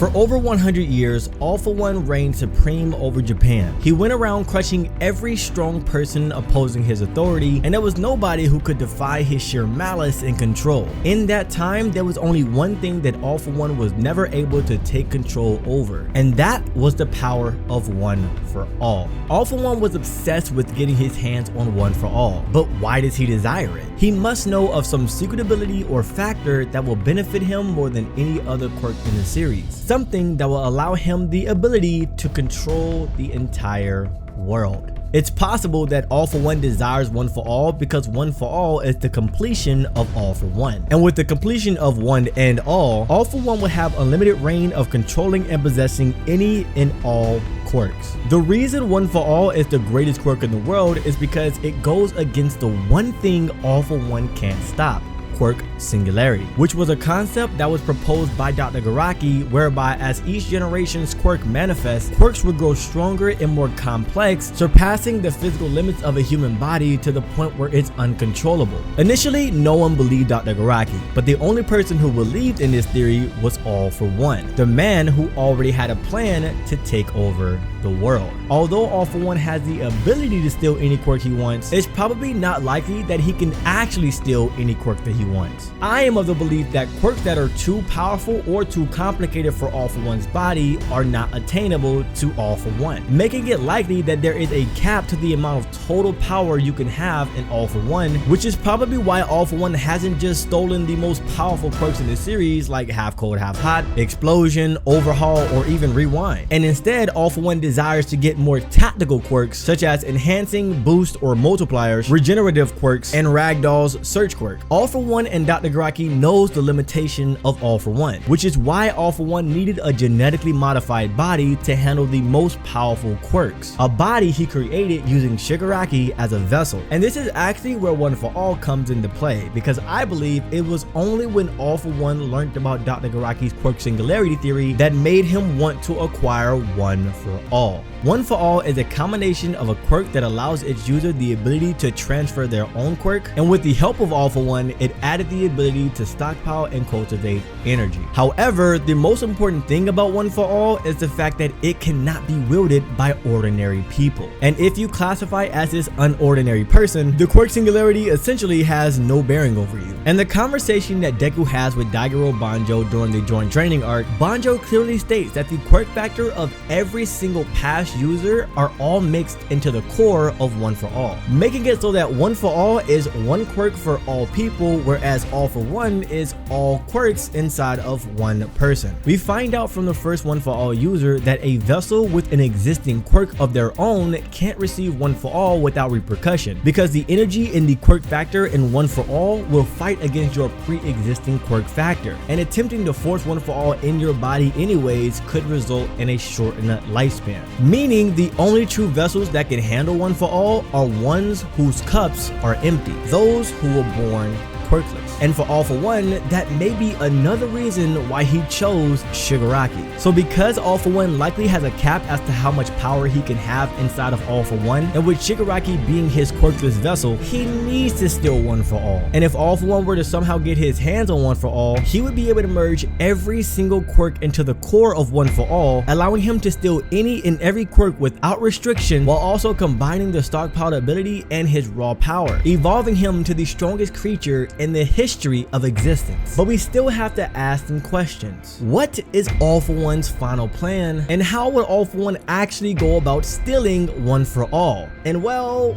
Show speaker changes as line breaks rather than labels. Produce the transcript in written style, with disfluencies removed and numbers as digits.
For over 100 years, All For One reigned supreme over Japan. He went around crushing every strong person opposing his authority, and there was nobody who could defy his sheer malice and control. In that time, there was only one thing that All For One was never able to take control over, and that was the power of One For All. All For One was obsessed with getting his hands on One For All, but why does he desire it? He must know of some secret ability or factor that will benefit him more than any other quirk in the series. Something that will allow him the ability to control the entire world. It's possible that All For One desires One For All because One For All is the completion of All For One. And with the completion of One and All For One will have unlimited reign of controlling and possessing any and all quirks. The reason One For All is the greatest quirk in the world is because it goes against the one thing All For One can't stop: quirk singularity, which was a concept that was proposed by Dr. Garaki, whereby as each generation's quirk manifests, quirks would grow stronger and more complex, surpassing the physical limits of a human body to the point where it's uncontrollable. Initially, no one believed Dr. Garaki, but the only person who believed in this theory was All For One, the man who already had a plan to take over the world. Although All For One has the ability to steal any quirk he wants, it's probably not likely that he can actually steal any quirk that he wants. I am of the belief that quirks that are too powerful or too complicated for All For One's body are not attainable to All For One, making it likely that there is a cap to the amount of total power you can have in All For One, which is probably why All For One hasn't just stolen the most powerful quirks in the series like Half Cold Half Hot, Explosion, Overhaul, or even Rewind, and instead All For One desires to get more tactical quirks such as Enhancing, Boost, or Multipliers, Regenerative quirks, and Ragdoll's Search quirk. All For One and Dr. Garaki knows the limitation of All For One, which is why All For One needed a genetically modified body to handle the most powerful quirks, a body he created using Shigaraki as a vessel. And this is actually where One For All comes into play, because I believe it was only when All For One learned about Dr. Garaki's quirk singularity theory that made him want to acquire One For All. One For All is a combination of a quirk that allows its user the ability to transfer their own quirk, and with the help of All For One, it added the ability to stockpile and cultivate energy. However, the most important thing about One For All is the fact that it cannot be wielded by ordinary people. And if you classify as this unordinary person, the quirk singularity essentially has no bearing over you. And the conversation that Deku has with Daigoro Banjo during the joint training arc, Banjo clearly states that the quirk factor of every single past user are all mixed into the core of One For All, making it so that One For All is one quirk for all people, whereas All For One is all quirks inside of one person. We find out from the first One For All user that a vessel with an existing quirk of their own can't receive One For All without repercussion, because the energy in the quirk factor in One For All will fight against your pre-existing quirk factor, and attempting to force One For All in your body anyways could result in a shortened lifespan. Meaning the only true vessels that can handle One For All are ones whose cups are empty, those who were born quirkless. And for All For One, that may be another reason why he chose Shigaraki. So because All For One likely has a cap as to how much power he can have inside of All For One, and with Shigaraki being his quirkless vessel, he needs to steal One For All. And if All For One were to somehow get his hands on One For All, he would be able to merge every single quirk into the core of One For All, allowing him to steal any and every quirk without restriction, while also combining the stockpiled ability and his raw power, evolving him to the strongest creature in the history of existence. But we still have to ask some questions. What is All For One's final plan, and how would All For One actually go about stealing One For All? And well,